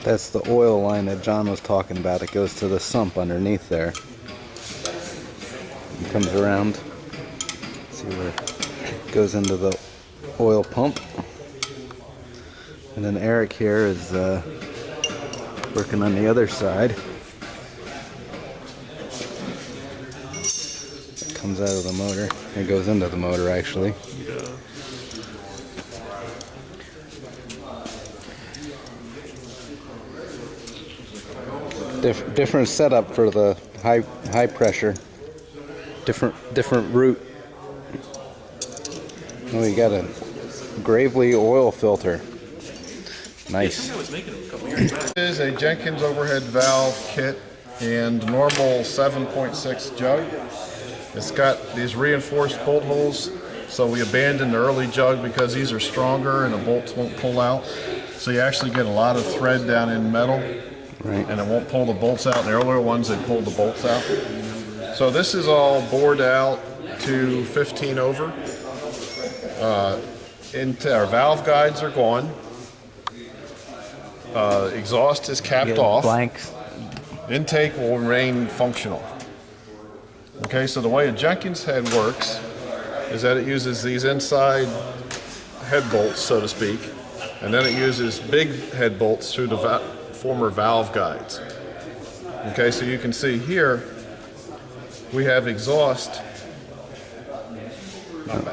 That's the oil line that John was talking about. It goes to the sump underneath there. It comes around. See where it goes into the oil pump. And then Eric here is working on the other side. It comes out of the motor. It goes into the motor actually. Yeah. Different setup for the high pressure. Different route. Oh, we got a Gravely oil filter. Nice. This is a Jenkins overhead valve kit and normal 7.6 jug. It's got these reinforced bolt holes, so we abandoned the early jug because these are stronger and the bolts won't pull out. So you actually get a lot of thread down in metal. Right. And it won't pull the bolts out. In the earlier ones, they pulled the bolts out. So this is all bored out to 15 over. Into our valve guides are gone. Exhaust is capped off. Blanks. Intake will remain functional. Okay, so the way a Jenkins head works is that it uses these inside head bolts, so to speak, and then it uses big head bolts through the former valve guides. Okay, so you can see here we have exhaust.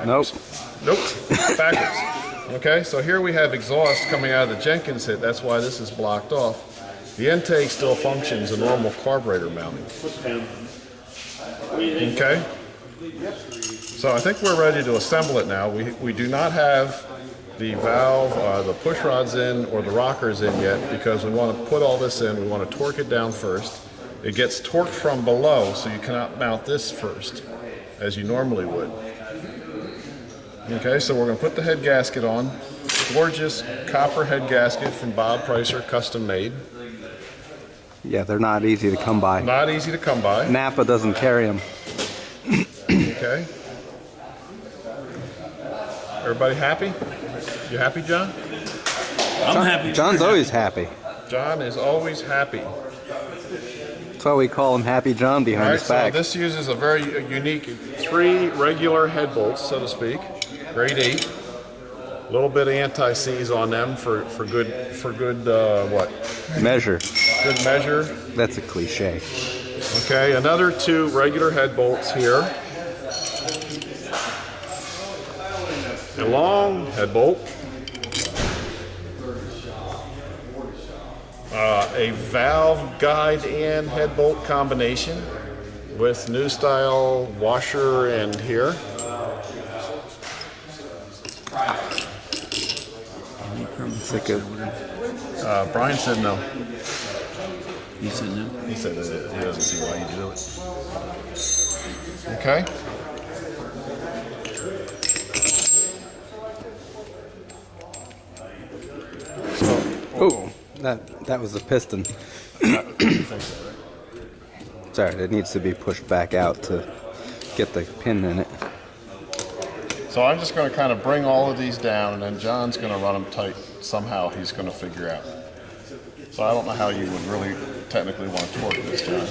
Nope. Nope, backwards. Okay, so here we have exhaust coming out of the Jenkins head. That's why this is blocked off. The intake still functions a normal carburetor mounting. Okay, so I think we're ready to assemble it now. We do not have the valve, the push rods in or the rockers in yet because we want to put all this in. We want to torque it down first. It gets torqued from below, so you cannot mount this first as you normally would. Okay, so we're going to put the head gasket on. Gorgeous copper head gasket from Bob Pricer, custom made. Yeah, they're not easy to come by. Not easy to come by. Napa doesn't carry them. Okay. Everybody happy? You happy, John? I'm happy. John's always happy. John is always happy. That's why we call him Happy John behind his back. So this uses a very unique 3 regular head bolts, so to speak, grade 8. A little bit of anti-seize on them for good what? Measure. Good measure. That's a cliche. Okay, another 2 regular head bolts here. A long head bolt. A valve guide and head bolt combination with new style washer and here. Brian said no. You said no? He said he doesn't see why you do it. Okay. Oh, that was the piston. Sorry, it needs to be pushed back out to get the pin in it. So I'm just going to kind of bring all of these down, and then John's going to run them tight. Somehow he's going to figure out. So I don't know how you would really technically want to torque this, John.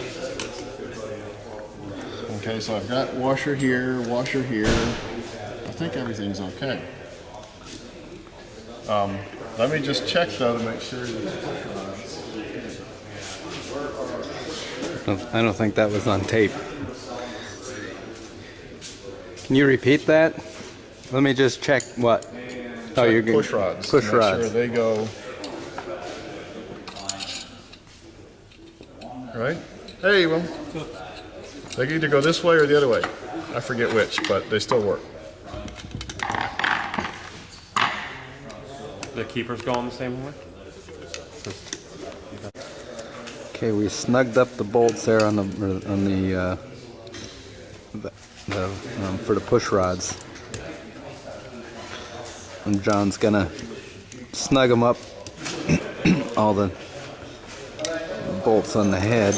Okay, so I've got washer here, washer here. I think everything's okay. Let me just check though to make sure that I don't think that was on tape. Can you repeat that? Let me just check what. Oh, you're good. Push rods. Push rods. Make sure they go. Right? Hey, well, they can either go this way or the other way. I forget which, but they still work. The keeper's going the same way? Okay, we snugged up the bolts there on the for the push rods, and John's gonna snug them up, all the bolts on the head.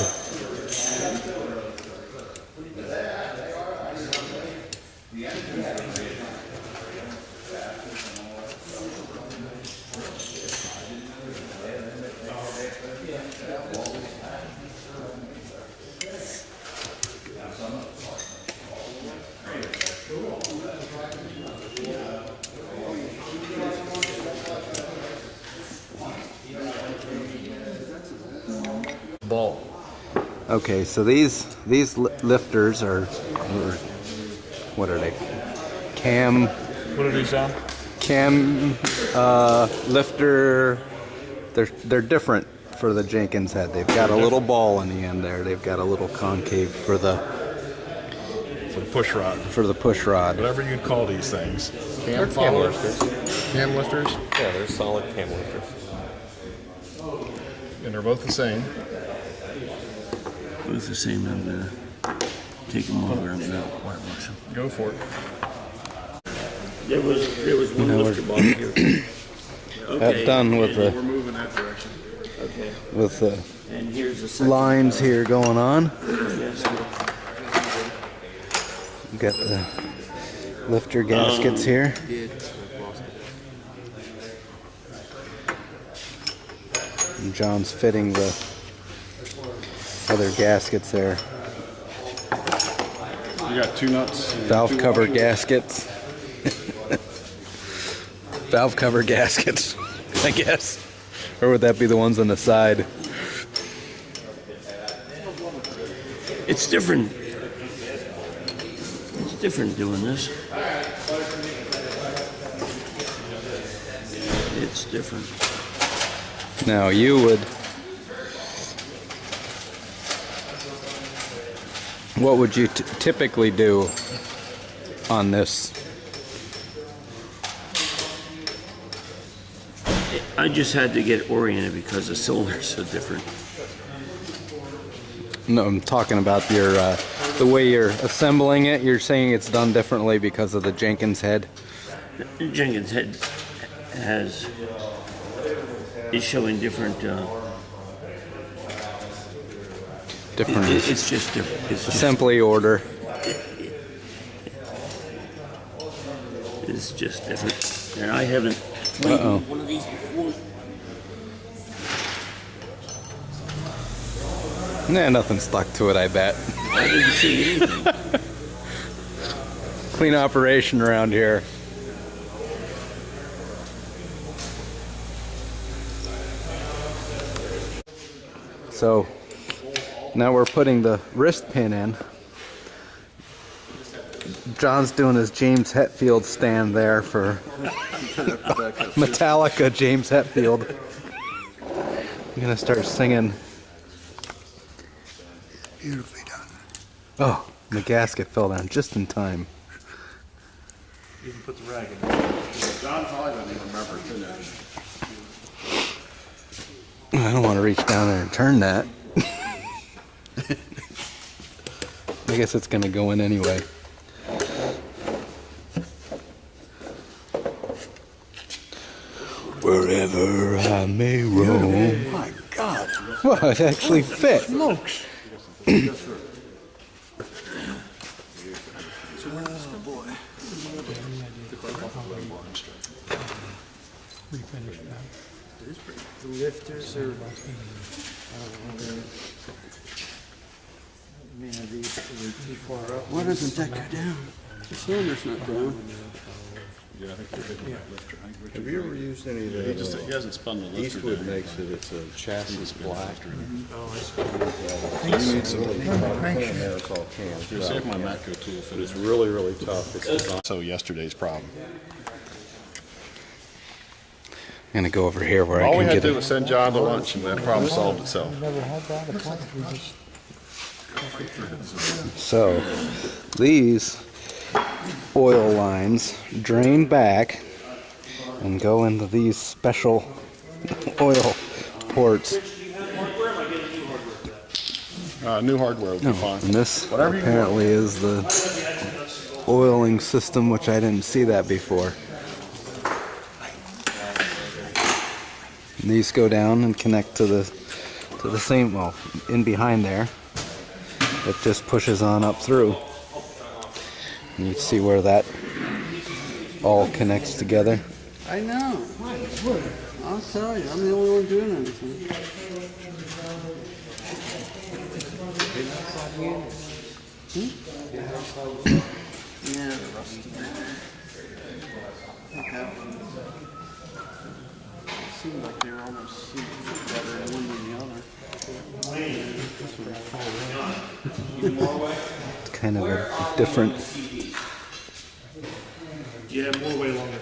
ball. Okay, so these lifters are what are they? Cam What are these, John? lifter. They're different for the Jenkins head. They've got a little ball in the end there. They've got a little concave for the push rod. For the push rod. Whatever you'd call these things. Cam followers? Cam lifters? Yeah, they're solid cam lifters. And they're both the same. Both the same. I'm gonna take them over. I'm gonna whitewash them. Go for it. There was one lifter ball here. Okay. Done with We're the moving that direction. Okay. with the And here's the second. lines here going on. Yes. We've got the lifter gaskets here. And John's fitting the other gaskets there. You got two nuts. Valve cover gaskets. Valve cover gaskets, I guess. Or would that be the ones on the side? It's different. It's different doing this. It's different. Now you would. What would you typically do on this? I just had to get oriented because the cylinders are different. No, I'm talking about your the way you're assembling it. You're saying it's done differently because of the Jenkins head. The Jenkins head is showing different. Different It's just different. It's assembly order. It's just different, and I haven't played one of these before. Nah, nothing stuck to it, I bet. I didn't see anything. Clean operation around here. So now we're putting the wrist pin in. John's doing his James Hetfield stand there for Metallica James Hetfield. I'm gonna start singing. Beautifully done. Oh, the gasket fell down just in time. You can put the rag in. John probably doesn't even remember it. I don't want to reach down there and turn that. I guess it's gonna go in anyway. Wherever I may roam. My God. Well, it actually fit. Smokes. The lifters are, man, are they too far up? Why doesn't that go down? The cylinder's not down. Have you ever used any of the? He hasn't spun the lifter Eastwood down. makes it. It's a chassis black. You need some. There it's all cans. See if my Matco tool fit. It's really, really tough. It's designed. So yesterday's problem. I'm gonna go over here where All I we can had to get do it. was send John to lunch, and that problem solved itself. Never had that, a point, we just, So these oil lines drain back and go into these special oil ports. New hardware would be No, fine. and this Whatever you apparently is the oiling system, which I didn't see that before. And these go down and connect to the same, well, in behind there. It just pushes on up through. And you see where that all connects together. I know. I'll tell you, I'm the only one doing anything. Yeah, they're rusty. Seemed like they were almost better in one than the other. It's kind of a different. Yeah, more way longer.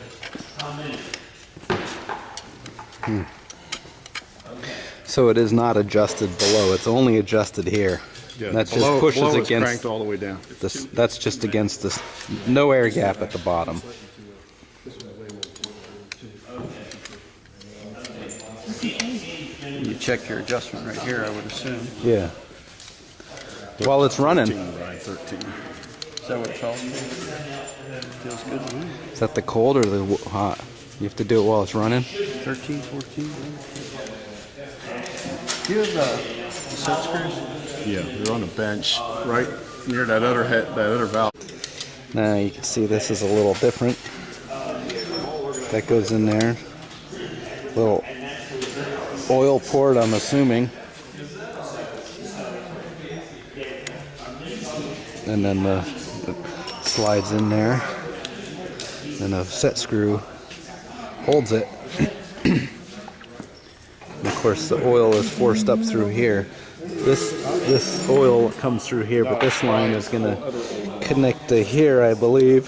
So it is not adjusted below, it's only adjusted here. Yeah, That below- just pushes below is against cranked all the way down. this. That's just against this. No air gap at the bottom. You check your adjustment right here, I would assume. Yeah. While it's running. 13 by 13. Is that what it tells me? Feels good to me. Is that the cold or the hot? You have to do it while it's running? 13, 14. Do you have the set screws? Yeah, they're on a bench right near that other head, that other valve. Now you can see this is a little different. That goes in there. Little oil port, I'm assuming. And then it slides in there. And a set screw holds it. And of course the oil is forced up through here. This oil comes through here, but this line is going to connect to here, I believe.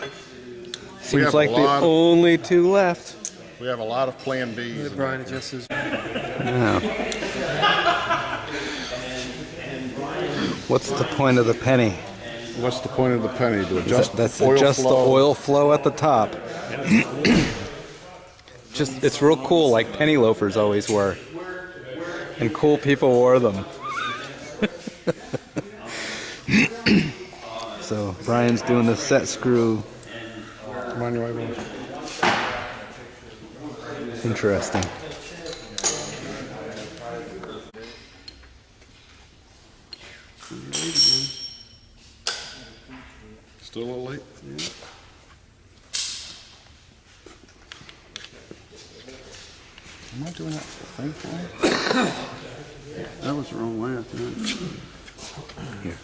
Seems have a like the lot of- only two left. We have a lot of Plan Bs. Brian adjusts his. Yeah. What's the point of the penny? What's the point of the penny? To adjust That's oil adjust the flow? oil flow at the top. Just, it's real cool, like penny loafers always were. And cool people wore them. So Brian's doing the set screw. Come on, your way, boy. Interesting. Still a little late? Am I doing that thing for That was the wrong way, I think. Here.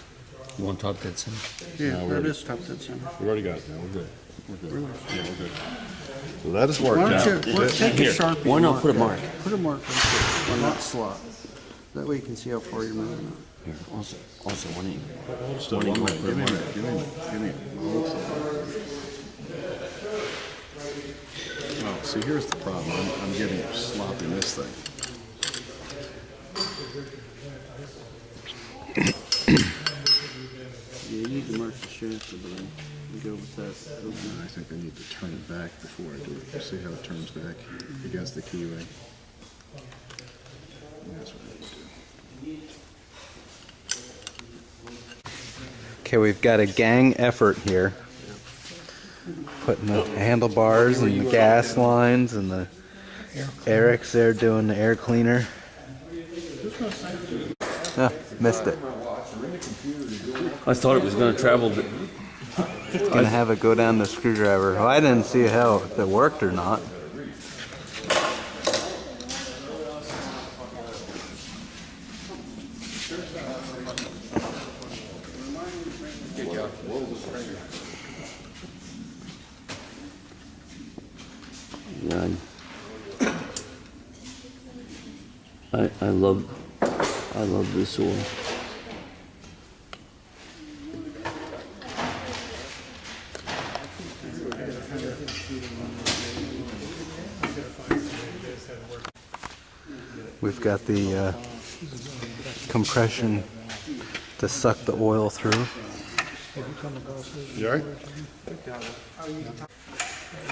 You want top dead center? Yeah, No, there it we're- is, top dead center. We already got it now. We're good. We're good. Yeah, we're good. So that is worked Why out. don't you take a Sharpie? Why and not mark put a that. mark? Put a mark right there on that slot. That way you can see how far you're moving. Here. Also, why don't you? Still one minute. Give me a minute. Give me a minute. Give me a minute. Oh, see, here's the problem. I'm getting sloppy in this thing. Yeah, you need to mark the shaft of it. You go with that. I think I need to turn it back before I do it. See how it turns back against the keyway? That's what I need to do. Okay, we've got a gang effort here. Putting the handlebars and the gas lines and the Eric's there doing the air cleaner. Ah, missed it. I thought it was going to travel. It's gonna have it go down the screwdriver. Well, I didn't see how if it worked or not. Yeah, I love this oil. We've got the compression to suck the oil through. You all right?